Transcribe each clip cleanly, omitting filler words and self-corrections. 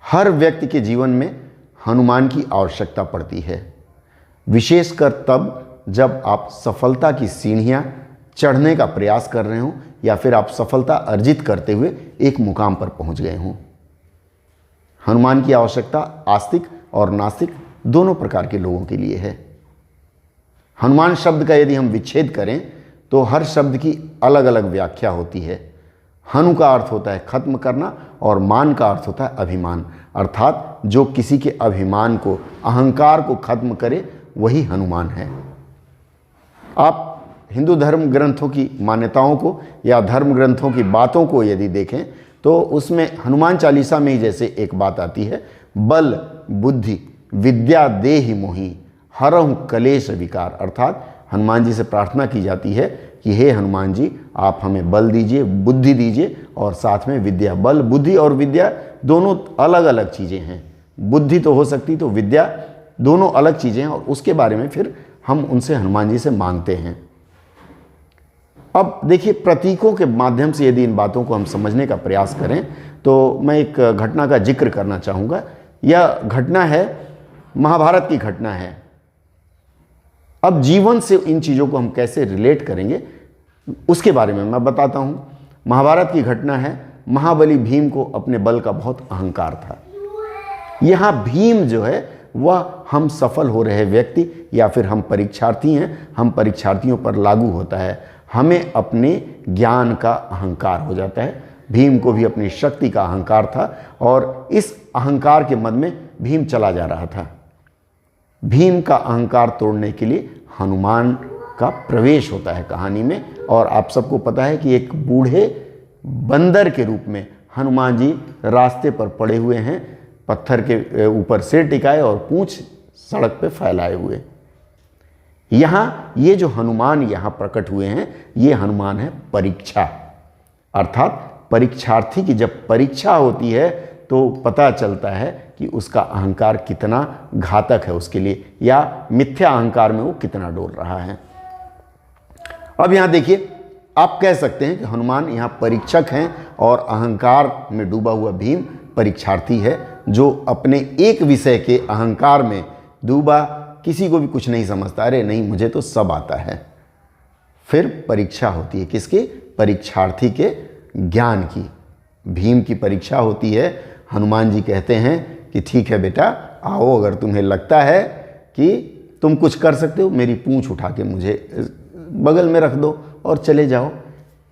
हर व्यक्ति के जीवन में हनुमान की आवश्यकता पड़ती है, विशेषकर तब जब आप सफलता की सीढ़ियां चढ़ने का प्रयास कर रहे हों या फिर आप सफलता अर्जित करते हुए एक मुकाम पर पहुंच गए हों। हनुमान की आवश्यकता आस्तिक और नास्तिक दोनों प्रकार के लोगों के लिए है। हनुमान शब्द का यदि हम विच्छेद करें तो हर शब्द की अलग अलग व्याख्या होती है। हनु का अर्थ होता है खत्म करना और मान का अर्थ होता है अभिमान, अर्थात जो किसी के अभिमान को, अहंकार को खत्म करे वही हनुमान है। आप हिंदू धर्म ग्रंथों की मान्यताओं को या धर्म ग्रंथों की बातों को यदि देखें तो उसमें हनुमान चालीसा में ही जैसे एक बात आती है, बल बुद्धि विद्या देहि मोहि हरहु कलेश विकार, अर्थात हनुमान जी से प्रार्थना की जाती है कि हे हनुमान जी आप हमें बल दीजिए, बुद्धि दीजिए और साथ में विद्या। बल बुद्धि और विद्या दोनों अलग अलग चीज़ें हैं। बुद्धि तो हो सकती तो विद्या दोनों अलग चीज़ें हैं और उसके बारे में फिर हम उनसे हनुमान जी से मांगते हैं। अब देखिए, प्रतीकों के माध्यम से यदि इन बातों को हम समझने का प्रयास करें तो मैं एक घटना का जिक्र करना चाहूँगा। यह घटना है, महाभारत की घटना है। अब जीवन से इन चीज़ों को हम कैसे रिलेट करेंगे उसके बारे में मैं बताता हूँ। महाभारत की घटना है, महाबली भीम को अपने बल का बहुत अहंकार था। यहाँ भीम जो है वह हम सफल हो रहे व्यक्ति या फिर हम परीक्षार्थी हैं, हम परीक्षार्थियों पर लागू होता है। हमें अपने ज्ञान का अहंकार हो जाता है। भीम को भी अपनी शक्ति का अहंकार था और इस अहंकार के मद में भीम चला जा रहा था। भीम का अहंकार तोड़ने के लिए हनुमान का प्रवेश होता है कहानी में। और आप सबको पता है कि एक बूढ़े बंदर के रूप में हनुमान जी रास्ते पर पड़े हुए हैं, पत्थर के ऊपर सिर टिकाए और पूंछ सड़क पे फैलाए हुए। यहाँ ये जो हनुमान यहाँ प्रकट हुए हैं, ये हनुमान है परीक्षा, अर्थात परीक्षार्थी की जब परीक्षा होती है तो पता चलता है कि उसका अहंकार कितना घातक है उसके लिए, या मिथ्या अहंकार में वो कितना डोल रहा है। अब यहाँ देखिए, आप कह सकते हैं कि हनुमान यहाँ परीक्षक हैं और अहंकार में डूबा हुआ भीम परीक्षार्थी है, जो अपने एक विषय के अहंकार में डूबा, किसी को भी कुछ नहीं समझता, अरे नहीं मुझे तो सब आता है। फिर परीक्षा होती है किसकी? परीक्षार्थी के ज्ञान की। भीम की परीक्षा होती है। हनुमान जी कहते हैं कि ठीक है बेटा, आओ, अगर तुम्हें लगता है कि तुम कुछ कर सकते हो, मेरी पूंछ उठा के मुझे बगल में रख दो और चले जाओ।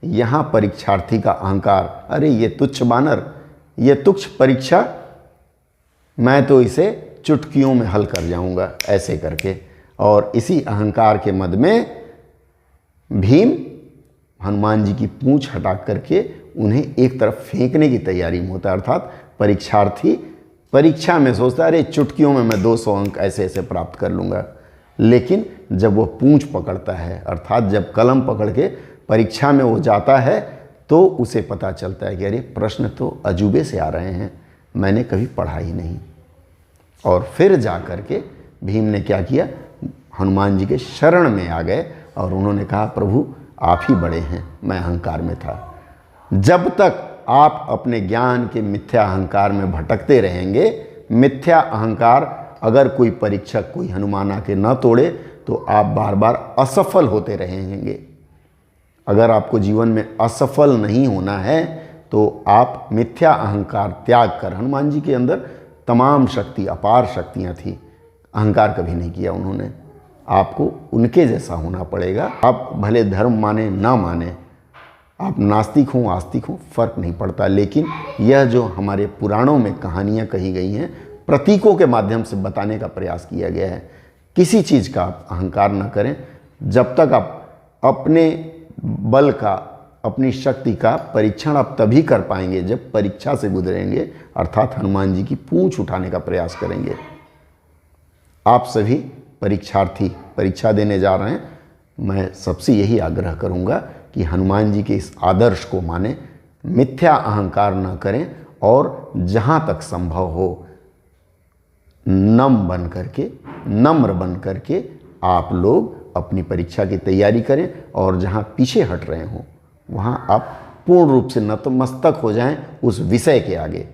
यहाँ परीक्षार्थी का अहंकार, अरे ये तुच्छ बानर, ये तुच्छ परीक्षा, मैं तो इसे चुटकियों में हल कर जाऊंगा, ऐसे करके। और इसी अहंकार के मद में भीम हनुमान जी की पूंछ हटा करके उन्हें एक तरफ फेंकने की तैयारी में होता है। अर्थात परीक्षार्थी परीक्षा में सोचता है अरे चुटकियों में मैं 200 अंक ऐसे ऐसे प्राप्त कर लूँगा, लेकिन जब वो पूंछ पकड़ता है, अर्थात जब कलम पकड़ के परीक्षा में वो जाता है, तो उसे पता चलता है कि अरे प्रश्न तो अजूबे से आ रहे हैं, मैंने कभी पढ़ा ही नहीं। और फिर जा कर के भीम ने क्या किया? हनुमान जी के शरण में आ गए और उन्होंने कहा प्रभु आप ही बड़े हैं, मैं अहंकार में था। जब तक आप अपने ज्ञान के मिथ्या अहंकार में भटकते रहेंगे, मिथ्या अहंकार अगर कोई परीक्षक, कोई हनुमान आके न तोड़े, तो आप बार बार असफल होते रहेंगे। अगर आपको जीवन में असफल नहीं होना है तो आप मिथ्या अहंकार त्याग कर, हनुमान जी के अंदर तमाम शक्ति, अपार शक्तियाँ थी, अहंकार कभी नहीं किया उन्होंने। आपको उनके जैसा होना पड़ेगा। आप भले धर्म माने ना माने, आप नास्तिक हों आस्तिक हों, फर्क नहीं पड़ता, लेकिन यह जो हमारे पुराणों में कहानियाँ कही गई हैं, प्रतीकों के माध्यम से बताने का प्रयास किया गया है। किसी चीज़ का आप अहंकार न करें। जब तक आप अपने बल का, अपनी शक्ति का परीक्षण आप तभी कर पाएंगे जब परीक्षा से गुजरेंगे, अर्थात हनुमान जी की पूंछ उठाने का प्रयास करेंगे। आप सभी परीक्षार्थी परीक्षा देने जा रहे हैं, मैं सबसे यही आग्रह करूंगा कि हनुमान जी के इस आदर्श को माने, मिथ्या अहंकार न करें और जहाँ तक संभव हो नम्र बन करके आप लोग अपनी परीक्षा की तैयारी करें और जहाँ पीछे हट रहे हों वहाँ आप पूर्ण रूप से नतमस्तक हो जाएं उस विषय के आगे,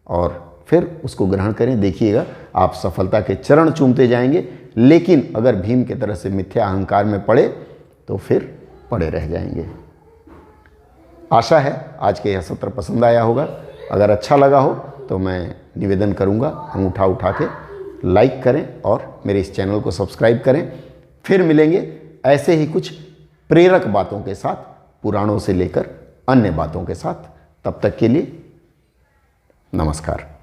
और फिर उसको ग्रहण करें, देखिएगा आप सफलता के चरण चूमते जाएंगे। लेकिन अगर भीम की तरह से मिथ्या अहंकार में पड़े तो फिर पड़े रह जाएंगे। आशा है आज के यह सत्र पसंद आया होगा। अगर अच्छा लगा हो तो मैं निवेदन करूंगा, अंगूठा उठा के लाइक करें और मेरे इस चैनल को सब्सक्राइब करें। फिर मिलेंगे ऐसे ही कुछ प्रेरक बातों के साथ, पुराणों से लेकर अन्य बातों के साथ। तब तक के लिए नमस्कार।